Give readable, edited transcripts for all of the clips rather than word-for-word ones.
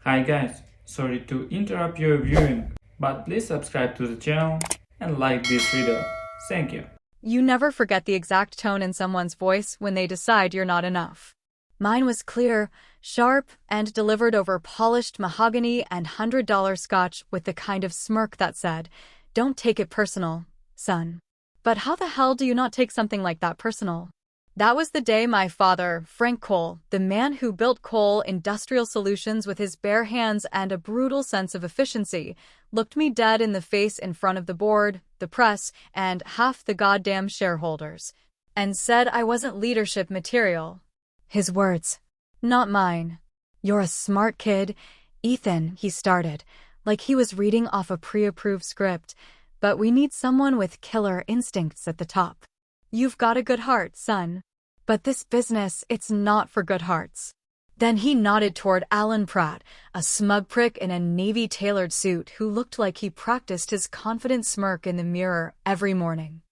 Hi guys, sorry to interrupt your viewing, but please subscribe to the channel and like this video. Thank you. You never forget the exact tone in someone's voice when they decide you're not enough. Mine was clear, sharp, and delivered over polished mahogany and $100 scotch with the kind of smirk that said, "Don't take it personal, son." But how the hell do you not take something like that personal? That was the day my father, Frank Cole, the man who built Cole Industrial Solutions with his bare hands and a brutal sense of efficiency, looked me dead in the face in front of the board, the press, and half the goddamn shareholders, and said I wasn't leadership material. His words, not mine. "You're a smart kid, Ethan," he started, like he was reading off a pre-approved script, "but we need someone with killer instincts at the top. You've got a good heart, son. But this business, it's not for good hearts." Then he nodded toward Alan Pratt, a smug prick in a navy-tailored suit who looked like he practiced his confident smirk in the mirror every morning.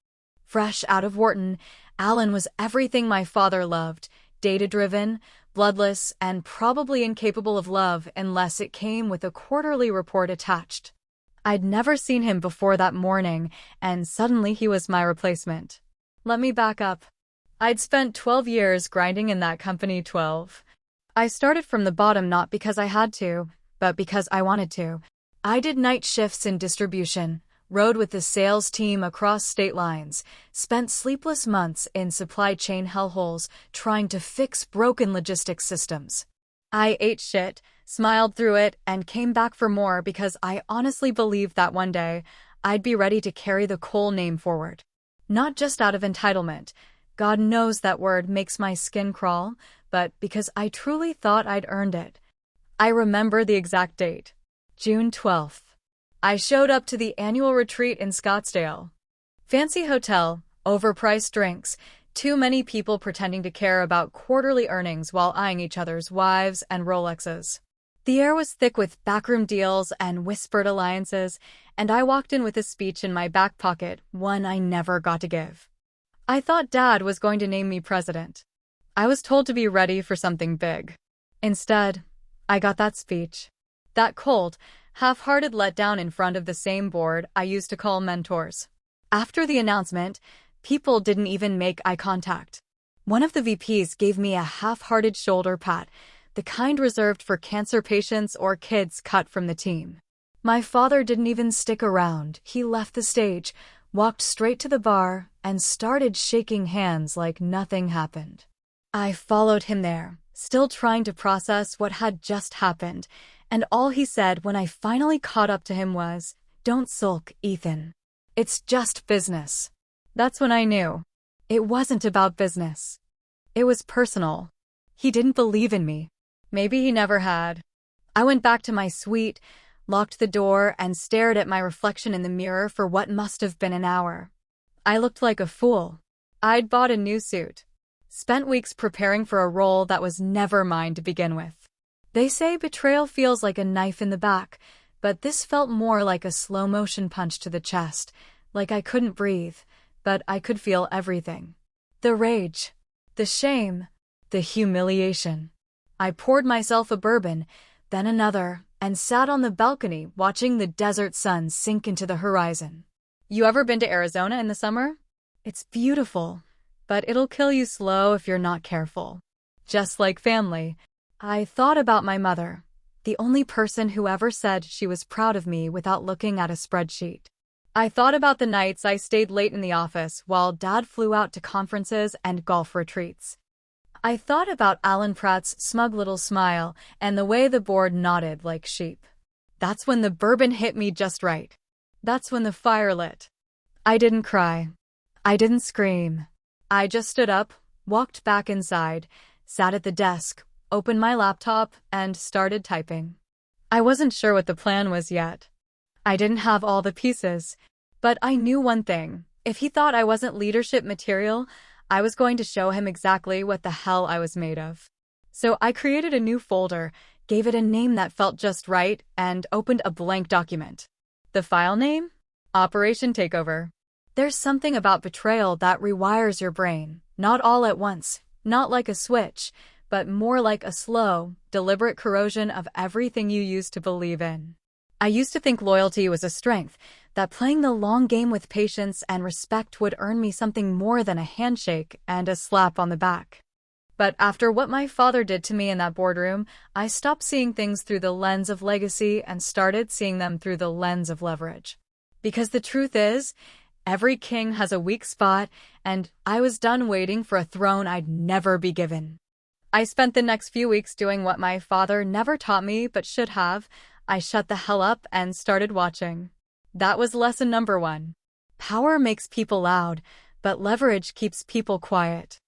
Fresh out of Wharton, Alan was everything my father loved, data-driven, bloodless, and probably incapable of love unless it came with a quarterly report attached. I'd never seen him before that morning, and suddenly he was my replacement. Let me back up. I'd spent 12 years grinding in that company. 12. I started from the bottom not because I had to, but because I wanted to. I did night shifts in distribution, rode with the sales team across state lines, spent sleepless months in supply chain hellholes trying to fix broken logistics systems. I ate shit, smiled through it, and came back for more because I honestly believed that one day I'd be ready to carry the Cole name forward. Not just out of entitlement. God knows that word makes my skin crawl, but because I truly thought I'd earned it. I remember the exact date. June 12th. I showed up to the annual retreat in Scottsdale. Fancy hotel, overpriced drinks, too many people pretending to care about quarterly earnings while eyeing each other's wives and Rolexes. The air was thick with backroom deals and whispered alliances, and I walked in with a speech in my back pocket, one I never got to give. I thought Dad was going to name me president. I was told to be ready for something big. Instead, I got that speech. That cold, half-hearted letdown in front of the same board I used to call mentors. After the announcement, people didn't even make eye contact. One of the VPs gave me a half-hearted shoulder pat, the kind reserved for cancer patients or kids cut from the team. My father didn't even stick around. He left the stage, walked straight to the bar, and started shaking hands like nothing happened. I followed him there, still trying to process what had just happened, and all he said when I finally caught up to him was, "Don't sulk, Ethan. It's just business." That's when I knew. It wasn't about business. It was personal. He didn't believe in me. Maybe he never had. I went back to my suite, locked the door, and stared at my reflection in the mirror for what must have been an hour. I looked like a fool. I'd bought a new suit. Spent weeks preparing for a role that was never mine to begin with. They say betrayal feels like a knife in the back, but this felt more like a slow-motion punch to the chest, like I couldn't breathe, but I could feel everything. The rage, the shame, the humiliation. I poured myself a bourbon, then another, and sat on the balcony watching the desert sun sink into the horizon. You ever been to Arizona in the summer? It's beautiful, but it'll kill you slow if you're not careful. Just like family. I thought about my mother, the only person who ever said she was proud of me without looking at a spreadsheet. I thought about the nights I stayed late in the office while Dad flew out to conferences and golf retreats. I thought about Alan Pratt's smug little smile and the way the board nodded like sheep. That's when the bourbon hit me just right. That's when the fire lit. I didn't cry. I didn't scream. I just stood up, walked back inside, sat at the desk, opened my laptop, and started typing. I wasn't sure what the plan was yet. I didn't have all the pieces, but I knew one thing. If he thought I wasn't leadership material, I was going to show him exactly what the hell I was made of. So I created a new folder, gave it a name that felt just right, and opened a blank document. The file name? Operation Takeover. There's something about betrayal that rewires your brain, not all at once, not like a switch, but more like a slow, deliberate corrosion of everything you used to believe in. I used to think loyalty was a strength, that playing the long game with patience and respect would earn me something more than a handshake and a slap on the back. But after what my father did to me in that boardroom, I stopped seeing things through the lens of legacy and started seeing them through the lens of leverage. Because the truth is, every king has a weak spot, and I was done waiting for a throne I'd never be given. I spent the next few weeks doing what my father never taught me but should have. I shut the hell up and started watching. That was lesson number 1. Power makes people loud, but leverage keeps people quiet.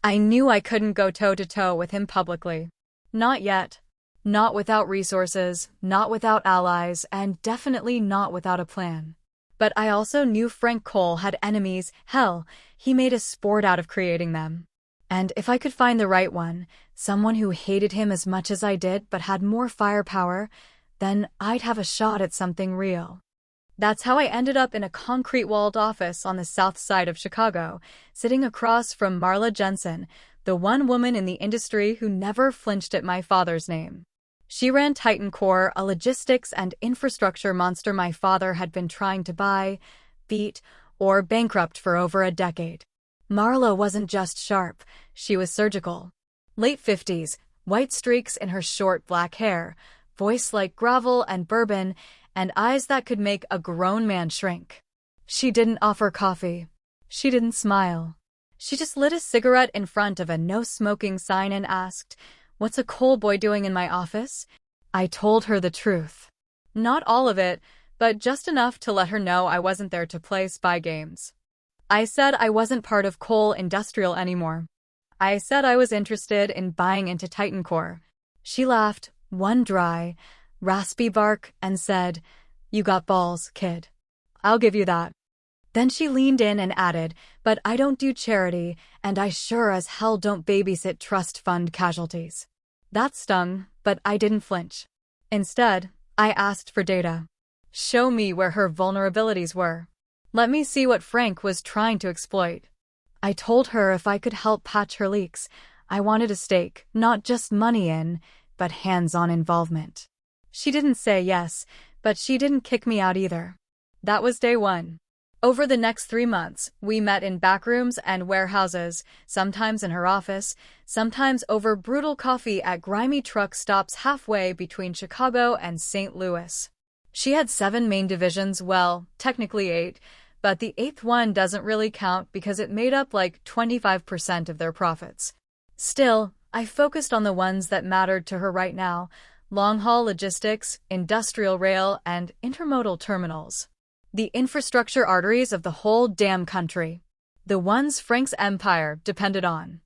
I knew I couldn't go toe-to-toe with him publicly. Not yet. Not without resources, not without allies, and definitely not without a plan. But I also knew Frank Cole had enemies. Hell, he made a sport out of creating them. And if I could find the right one, someone who hated him as much as I did but had more firepower, then I'd have a shot at something real. That's how I ended up in a concrete-walled office on the south side of Chicago, sitting across from Marla Jensen, the one woman in the industry who never flinched at my father's name. She ran Titan Core, a logistics and infrastructure monster my father had been trying to buy, beat, or bankrupt for over a decade. Marla wasn't just sharp, she was surgical. Late 50s, white streaks in her short black hair, voice like gravel and bourbon, and eyes that could make a grown man shrink. She didn't offer coffee. She didn't smile. She just lit a cigarette in front of a no-smoking sign and asked, "What's a coal boy doing in my office?" I told her the truth. Not all of it, but just enough to let her know I wasn't there to play spy games. I said I wasn't part of Coal Industrial anymore. I said I was interested in buying into Titan Core. She laughed, one dry, raspy bark, and said, "You got balls, kid. I'll give you that." Then she leaned in and added, "But I don't do charity, and I sure as hell don't babysit trust fund casualties." That stung, but I didn't flinch. Instead, I asked for data. Show me where her vulnerabilities were. Let me see what Frank was trying to exploit. I told her if I could help patch her leaks, I wanted a stake, not just money in, but hands-on involvement. She didn't say yes, but she didn't kick me out either. That was day 1. Over the next 3 months, we met in backrooms and warehouses, sometimes in her office, sometimes over brutal coffee at grimy truck stops halfway between Chicago and St. Louis. She had 7 main divisions, well, technically 8, but the 8th one doesn't really count because it made up like 25% of their profits. Still, I focused on the ones that mattered to her right now: long-haul logistics, industrial rail, and intermodal terminals. The infrastructure arteries of the whole damn country. The ones Frank's empire depended on.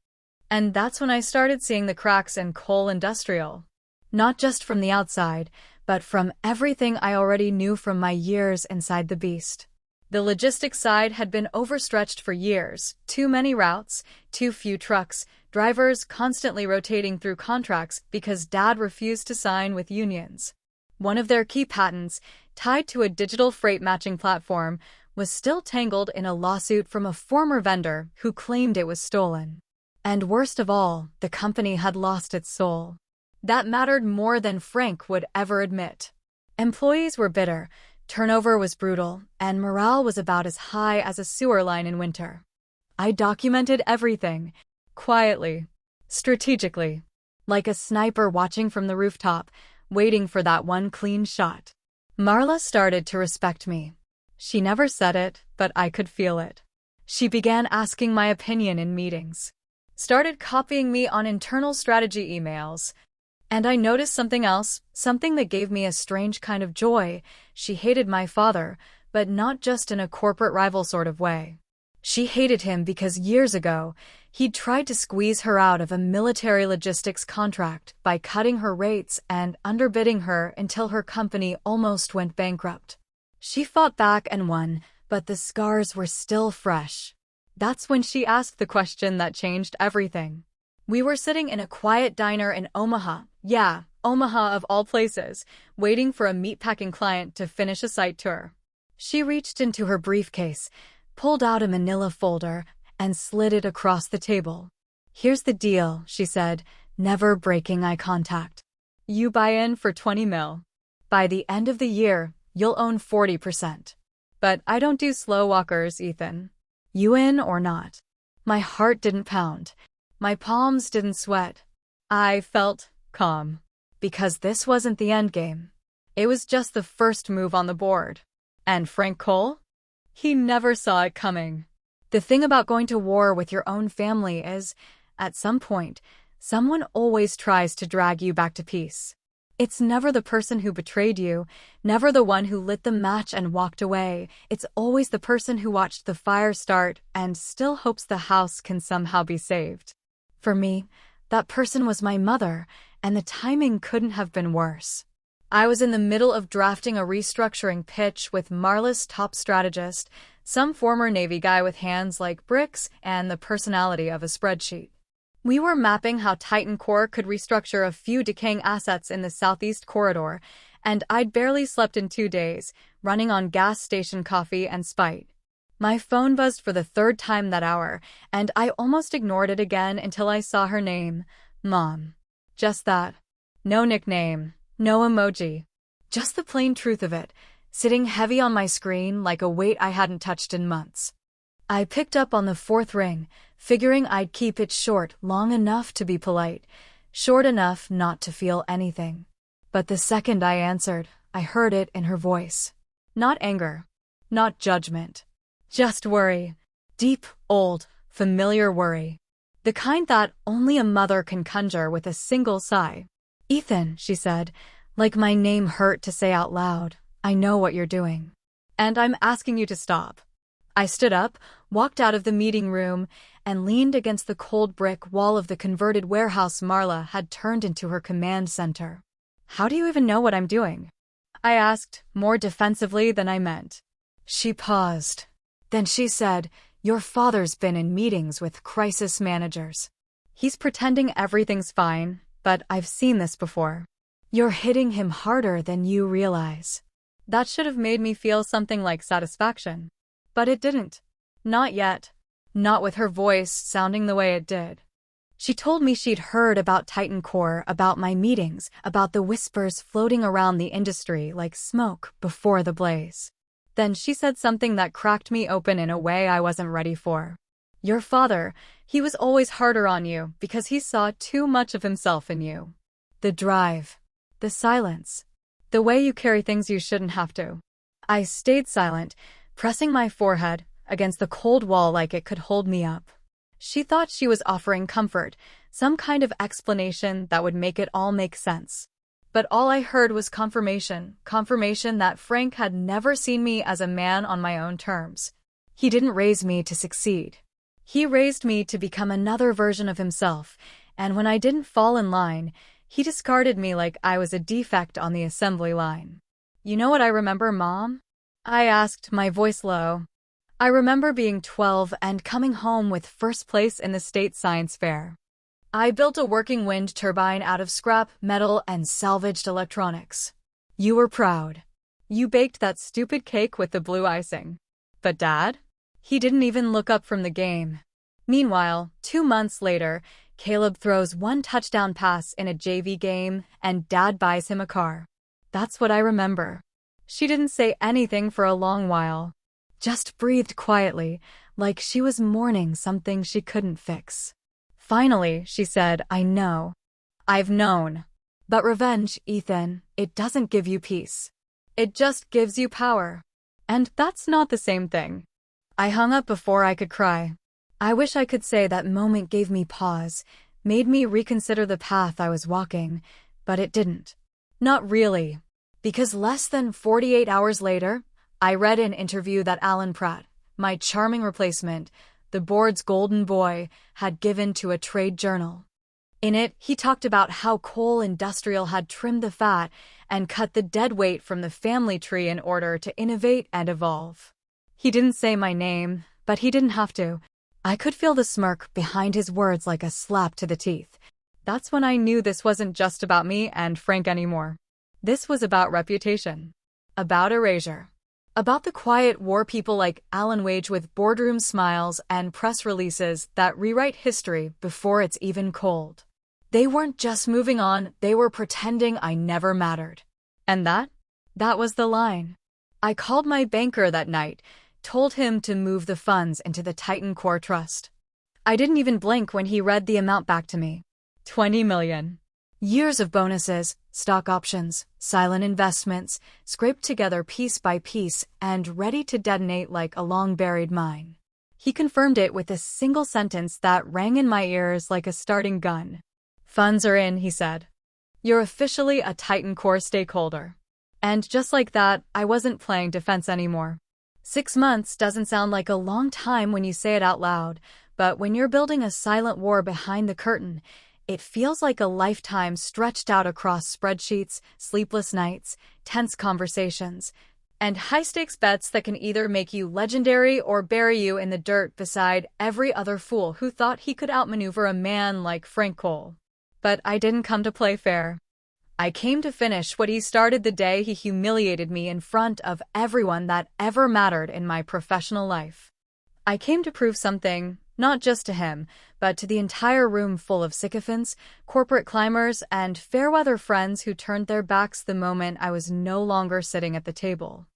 And that's when I started seeing the cracks in Coal Industrial. Not just from the outside, but from everything I already knew from my years inside the beast. The logistics side had been overstretched for years. Too many routes, too few trucks, drivers constantly rotating through contracts because Dad refused to sign with unions. One of their key patents, tied to a digital freight matching platform, was still tangled in a lawsuit from a former vendor who claimed it was stolen. And worst of all, the company had lost its soul. That mattered more than Frank would ever admit. Employees were bitter, turnover was brutal, and morale was about as high as a sewer line in winter. I documented everything, quietly, strategically, like a sniper watching from the rooftop, waiting for that one clean shot. Marla started to respect me. She never said it, but I could feel it. She began asking my opinion in meetings, started copying me on internal strategy emails. And I noticed something else, something that gave me a strange kind of joy. She hated my father, but not just in a corporate rival sort of way. She hated him because years ago, he'd tried to squeeze her out of a military logistics contract by cutting her rates and underbidding her until her company almost went bankrupt. She fought back and won, but the scars were still fresh. That's when she asked the question that changed everything. We were sitting in a quiet diner in Omaha, yeah, Omaha of all places, waiting for a meatpacking client to finish a site tour. She reached into her briefcase, pulled out a manila folder, and slid it across the table. "Here's the deal," she said, never breaking eye contact. You buy in for 20 mil. By the end of the year, you'll own 40%. But I don't do slow walkers, Ethan. You in or not? My heart didn't pound. My palms didn't sweat. I felt calm. Because this wasn't the end game. It was just the first move on the board. And Frank Cole? He never saw it coming. The thing about going to war with your own family is, at some point, someone always tries to drag you back to peace. It's never the person who betrayed you, never the one who lit the match and walked away. It's always the person who watched the fire start and still hopes the house can somehow be saved. For me, that person was my mother, and the timing couldn't have been worse. I was in the middle of drafting a restructuring pitch with Marla's top strategist, some former Navy guy with hands like bricks and the personality of a spreadsheet. We were mapping how Titan Corps could restructure a few decaying assets in the Southeast Corridor, and I'd barely slept in 2 days, running on gas station coffee and spite. My phone buzzed for the 3rd time that hour, and I almost ignored it again until I saw her name, Mom. Just that. No nickname, no emoji. Just the plain truth of it, sitting heavy on my screen like a weight I hadn't touched in months. I picked up on the 4th ring, figuring I'd keep it short long enough to be polite, short enough not to feel anything. But the second I answered, I heard it in her voice. Not anger, not judgment. Just worry. Deep, old, familiar worry. The kind that only a mother can conjure with a single sigh. Ethan, she said, like my name hurt to say out loud, I know what you're doing. And I'm asking you to stop. I stood up, walked out of the meeting room, and leaned against the cold brick wall of the converted warehouse Marla had turned into her command center. How do you even know what I'm doing? I asked, more defensively than I meant. She paused. Then she said, your father's been in meetings with crisis managers. He's pretending everything's fine, but I've seen this before. You're hitting him harder than you realize. That should have made me feel something like satisfaction. But it didn't. Not yet. Not with her voice sounding the way it did. She told me she'd heard about Titan Corps, about my meetings, about the whispers floating around the industry like smoke before the blaze. Then she said something that cracked me open in a way I wasn't ready for. Your father, he was always harder on you because he saw too much of himself in you. The drive. The silence. The way you carry things you shouldn't have to. I stayed silent, pressing my forehead against the cold wall like it could hold me up. She thought she was offering comfort, some kind of explanation that would make it all make sense. But all I heard was confirmation that Frank had never seen me as a man on my own terms. He didn't raise me to succeed. He raised me to become another version of himself, and when I didn't fall in line, he discarded me like I was a defect on the assembly line. You know what I remember, Mom? I asked, my voice low. I remember being 12 and coming home with first place in the state science fair. I built a working wind turbine out of scrap metal and salvaged electronics. You were proud. You baked that stupid cake with the blue icing. But Dad? He didn't even look up from the game. Meanwhile, 2 months later, Caleb throws 1 touchdown pass in a JV game and Dad buys him a car. That's what I remember. She didn't say anything for a long while. Just breathed quietly, like she was mourning something she couldn't fix. Finally, she said, I know. I've known. But revenge, Ethan, it doesn't give you peace. It just gives you power. And that's not the same thing. I hung up before I could cry. I wish I could say that moment gave me pause, made me reconsider the path I was walking, but it didn't. Not really. Because less than 48 hours later, I read an interview that Alan Pratt, my charming replacement, the board's golden boy, had given to a trade journal. In it, he talked about how Cole Industrial had trimmed the fat and cut the dead weight from the family tree in order to innovate and evolve. He didn't say my name, but he didn't have to. I could feel the smirk behind his words like a slap to the teeth. That's when I knew this wasn't just about me and Frank anymore. This was about reputation. About erasure. About the quiet war people like Alan wage with boardroom smiles and press releases that rewrite history before it's even cold. They weren't just moving on, they were pretending I never mattered. And that was the line. I called my banker that night, told him to move the funds into the Titan Core Trust. I didn't even blink when he read the amount back to me. 20 million. Years of bonuses, stock options, silent investments, scraped together piece by piece and ready to detonate like a long-buried mine. He confirmed it with a single sentence that rang in my ears like a starting gun. Funds are in, he said. You're officially a Titan Core stakeholder. And just like that, I wasn't playing defense anymore. 6 months doesn't sound like a long time when you say it out loud, but when you're building a silent war behind the curtain, it feels like a lifetime stretched out across spreadsheets, sleepless nights, tense conversations, and high-stakes bets that can either make you legendary or bury you in the dirt beside every other fool who thought he could outmaneuver a man like Frank Cole. But I didn't come to play fair. I came to finish what he started the day he humiliated me in front of everyone that ever mattered in my professional life. I came to prove something, not just to him, but to the entire room full of sycophants, corporate climbers, and fair-weather friends who turned their backs the moment I was no longer sitting at the table.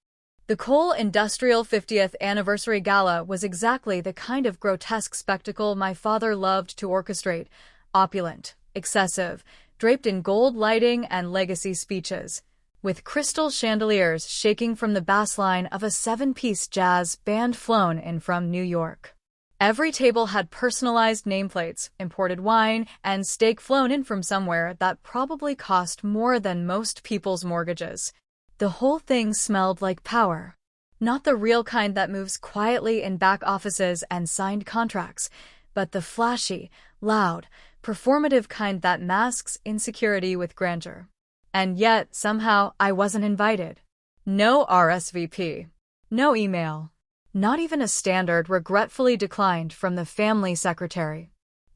The Cole Industrial 50th Anniversary Gala was exactly the kind of grotesque spectacle my father loved to orchestrate, opulent, excessive, draped in gold lighting and legacy speeches, with crystal chandeliers shaking from the bass line of a 7-piece jazz band flown in from New York. Every table had personalized nameplates, imported wine, and steak flown in from somewhere that probably cost more than most people's mortgages. The whole thing smelled like power. Not the real kind that moves quietly in back offices and signed contracts, but the flashy, loud, performative kind that masks insecurity with grandeur. And yet, somehow, I wasn't invited. No RSVP. No email. Not even a standard regretfully declined from the family secretary.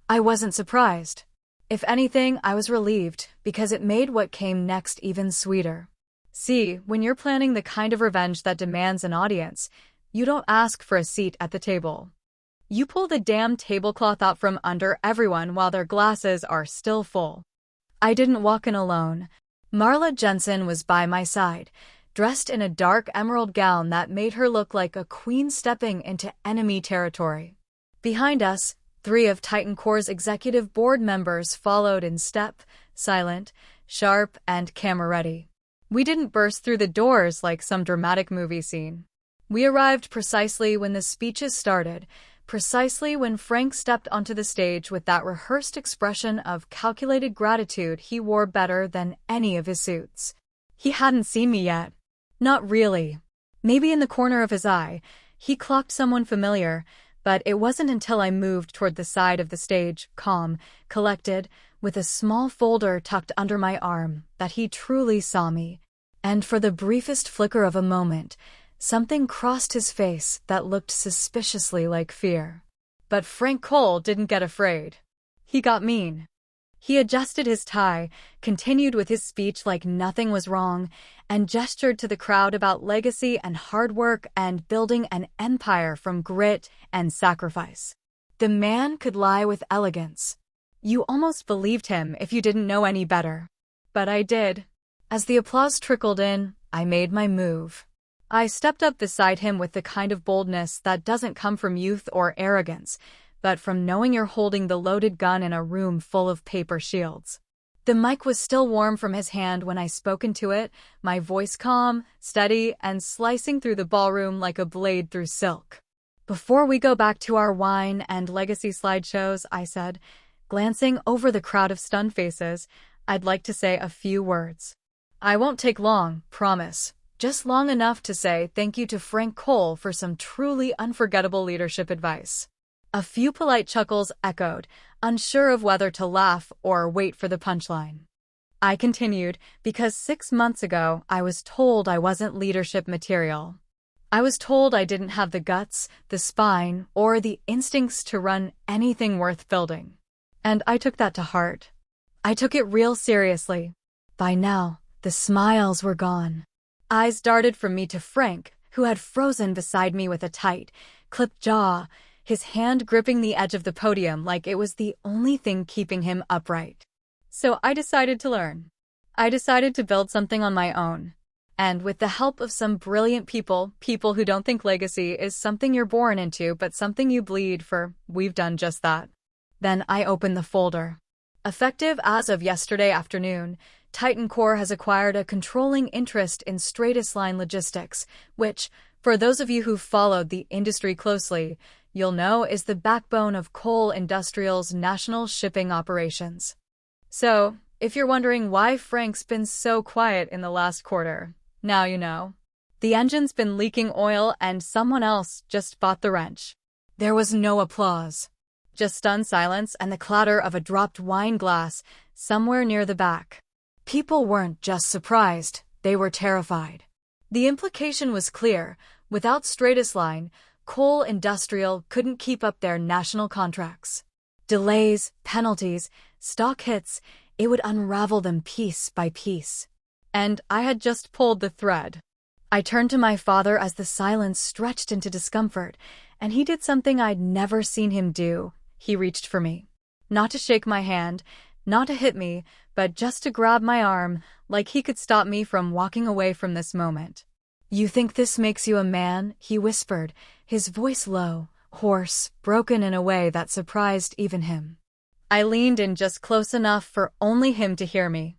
I wasn't surprised. If anything, I was relieved, because it made what came next even sweeter. See, when you're planning the kind of revenge that demands an audience, you don't ask for a seat at the table. You pull the damn tablecloth out from under everyone while their glasses are still full. I didn't walk in alone. Marla Jensen was by my side, dressed in a dark emerald gown that made her look like a queen stepping into enemy territory. Behind us, 3 of Titan Core's executive board members followed in step, silent, sharp, and camera-ready. We didn't burst through the doors like some dramatic movie scene. We arrived precisely when the speeches started, precisely when Frank stepped onto the stage with that rehearsed expression of calculated gratitude he wore better than any of his suits. He hadn't seen me yet. Not really. Maybe in the corner of his eye, he clocked someone familiar, but it wasn't until I moved toward the side of the stage, calm, collected, with a small folder tucked under my arm, that he truly saw me. And for the briefest flicker of a moment, something crossed his face that looked suspiciously like fear. But Frank Cole didn't get afraid. He got mean. He adjusted his tie, continued with his speech like nothing was wrong, and gestured to the crowd about legacy and hard work and building an empire from grit and sacrifice. The man could lie with elegance. You almost believed him if you didn't know any better. But I did. As the applause trickled in, I made my move. I stepped up beside him with the kind of boldness that doesn't come from youth or arrogance, but from knowing you're holding the loaded gun in a room full of paper shields. The mic was still warm from his hand when I spoke into it, my voice calm, steady, and slicing through the ballroom like a blade through silk. Before we go back to our wine and legacy slideshows, I said, glancing over the crowd of stunned faces, I'd like to say a few words. I won't take long, promise. Just long enough to say thank you to Frank Cole for some truly unforgettable leadership advice. A few polite chuckles echoed, unsure of whether to laugh or wait for the punchline. I continued, because 6 months ago I was told I wasn't leadership material. I was told I didn't have the guts, the spine, or the instincts to run anything worth building. And I took that to heart. I took it real seriously. By now, the smiles were gone. Eyes darted from me to Frank, who had frozen beside me with a tight, clipped jaw, his hand gripping the edge of the podium like it was the only thing keeping him upright. So I decided to learn. I decided to build something on my own. And with the help of some brilliant people who don't think legacy is something you're born into but something you bleed for, we've done just that. Then I opened the folder. Effective as of yesterday afternoon, Titan Core has acquired a controlling interest in straightest line logistics, which, for those of you who've followed the industry closely, you'll know is the backbone of Cole Industrial's national shipping operations. So, if you're wondering why Frank's been so quiet in the last quarter, now you know. The engine's been leaking oil and someone else just bought the wrench. There was no applause. Just stunned silence and the clatter of a dropped wine glass somewhere near the back. People weren't just surprised, they were terrified. The implication was clear. Without straightest line, Cole Industrial couldn't keep up their national contracts. Delays, penalties, stock hits, it would unravel them piece by piece. And I had just pulled the thread. I turned to my father as the silence stretched into discomfort, and he did something I'd never seen him do. He reached for me. Not to shake my hand, not to hit me, but just to grab my arm, like he could stop me from walking away from this moment. "You think this makes you a man?" he whispered, his voice low, hoarse, broken in a way that surprised even him. I leaned in just close enough for only him to hear me.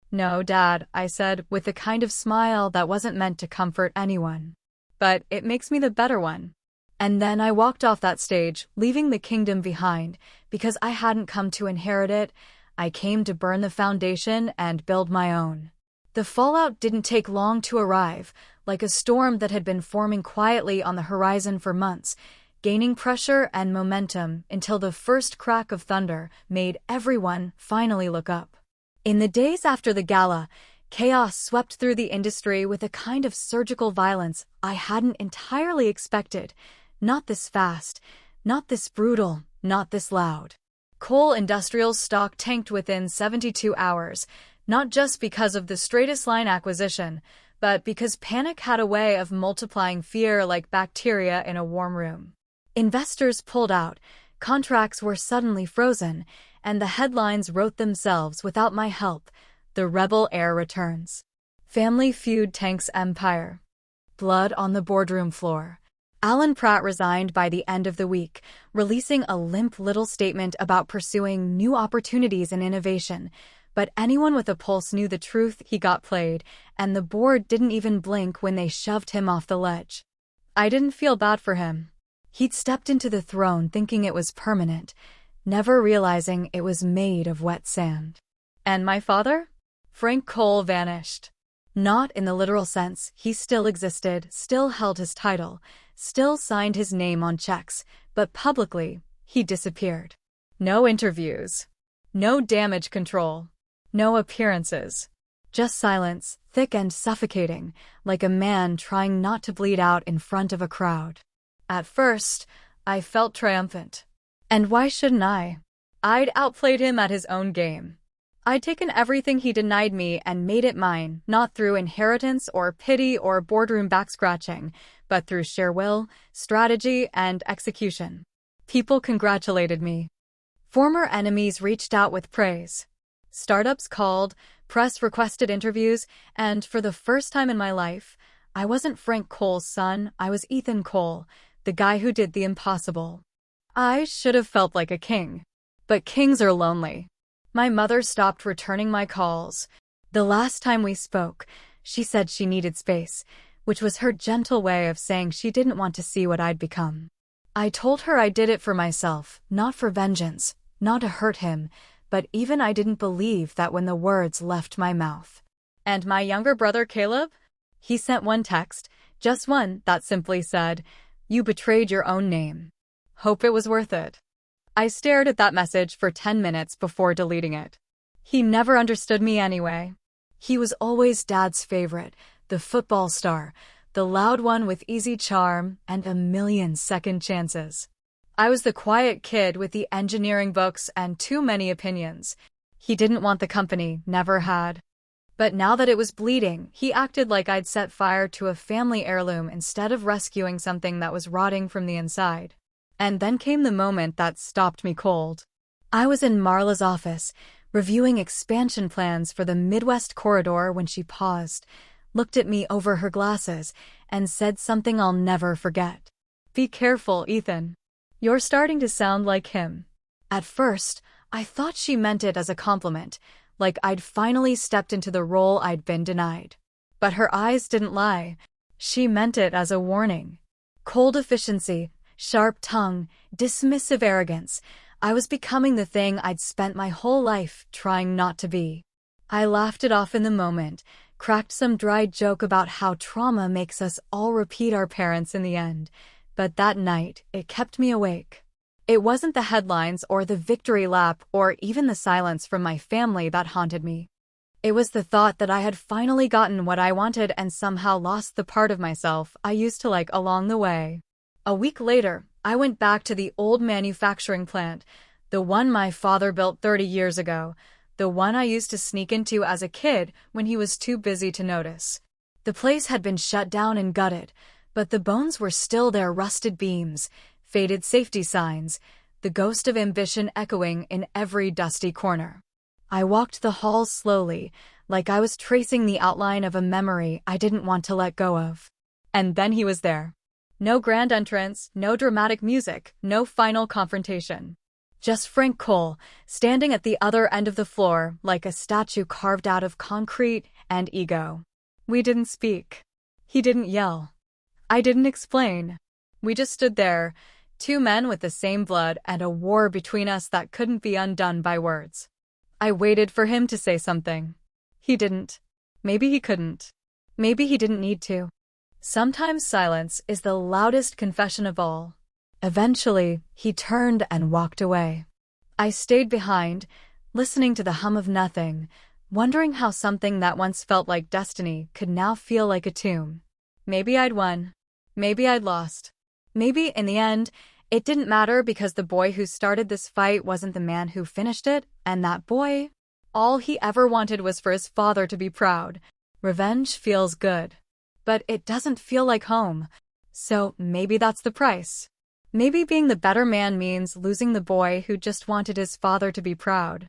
"No, Dad," I said, with a kind of smile that wasn't meant to comfort anyone. "But it makes me the better one." And then I walked off that stage, leaving the kingdom behind, because I hadn't come to inherit it. I came to burn the foundation and build my own. The fallout didn't take long to arrive, like a storm that had been forming quietly on the horizon for months, gaining pressure and momentum until the first crack of thunder made everyone finally look up. In the days after the gala, chaos swept through the industry with a kind of surgical violence I hadn't entirely expected. Not this fast, not this brutal, not this loud. Cole Industrial's stock tanked within 72 hours, not just because of the straightest line acquisition, but because panic had a way of multiplying fear like bacteria in a warm room. Investors pulled out, contracts were suddenly frozen, and the headlines wrote themselves without my help. The rebel heir returns. Family feud tanks empire. Blood on the boardroom floor. Alan Pratt resigned by the end of the week, releasing a limp little statement about pursuing new opportunities and innovation. But anyone with a pulse knew the truth: he got played, and the board didn't even blink when they shoved him off the ledge. I didn't feel bad for him. He'd stepped into the throne thinking it was permanent, never realizing it was made of wet sand. And my father? Frank Cole vanished. Not in the literal sense. He still existed, still held his title, still signed his name on checks, but publicly, he disappeared. No interviews. No damage control. No appearances. Just silence, thick and suffocating, like a man trying not to bleed out in front of a crowd. At first, I felt triumphant. And why shouldn't I? I'd outplayed him at his own game. I'd taken everything he denied me and made it mine, not through inheritance or pity or boardroom backscratching, but through sheer will, strategy, and execution. People congratulated me. Former enemies reached out with praise. Startups called, press requested interviews, and for the first time in my life, I wasn't Frank Cole's son, I was Ethan Cole, the guy who did the impossible. I should have felt like a king. But kings are lonely. My mother stopped returning my calls. The last time we spoke, she said she needed space, which was her gentle way of saying she didn't want to see what I'd become. I told her I did it for myself, not for vengeance, not to hurt him, but even I didn't believe that when the words left my mouth. And my younger brother Caleb? He sent one text, just one, that simply said, "You betrayed your own name. Hope it was worth it." I stared at that message for 10 minutes before deleting it. He never understood me anyway. He was always Dad's favorite, the football star, the loud one with easy charm and a million second chances. I was the quiet kid with the engineering books and too many opinions. He didn't want the company, never had. But now that it was bleeding, he acted like I'd set fire to a family heirloom instead of rescuing something that was rotting from the inside. And then came the moment that stopped me cold. I was in Marla's office, reviewing expansion plans for the Midwest corridor when she paused, looked at me over her glasses, and said something I'll never forget. "Be careful, Ethan. You're starting to sound like him." At first, I thought she meant it as a compliment, like I'd finally stepped into the role I'd been denied. But her eyes didn't lie. She meant it as a warning. Cold efficiency, sharp tongue, dismissive arrogance. I was becoming the thing I'd spent my whole life trying not to be. I laughed it off in the moment, cracked some dry joke about how trauma makes us all repeat our parents in the end, but that night, it kept me awake. It wasn't the headlines or the victory lap or even the silence from my family that haunted me. It was the thought that I had finally gotten what I wanted and somehow lost the part of myself I used to like along the way. A week later, I went back to the old manufacturing plant, the one my father built 30 years ago, the one I used to sneak into as a kid when he was too busy to notice. The place had been shut down and gutted, but the bones were still there: rusted beams, faded safety signs, the ghost of ambition echoing in every dusty corner. I walked the halls slowly, like I was tracing the outline of a memory I didn't want to let go of. And then he was there. No grand entrance, no dramatic music, no final confrontation. Just Frank Cole, standing at the other end of the floor like a statue carved out of concrete and ego. We didn't speak. He didn't yell. I didn't explain. We just stood there, two men with the same blood and a war between us that couldn't be undone by words. I waited for him to say something. He didn't. Maybe he couldn't. Maybe he didn't need to. Sometimes silence is the loudest confession of all. Eventually, he turned and walked away. I stayed behind, listening to the hum of nothing, wondering how something that once felt like destiny could now feel like a tomb. Maybe I'd won. Maybe I'd lost. Maybe, in the end, it didn't matter because the boy who started this fight wasn't the man who finished it, and that boy, all he ever wanted was for his father to be proud. Revenge feels good. But it doesn't feel like home. So maybe that's the price. Maybe being the better man means losing the boy who just wanted his father to be proud.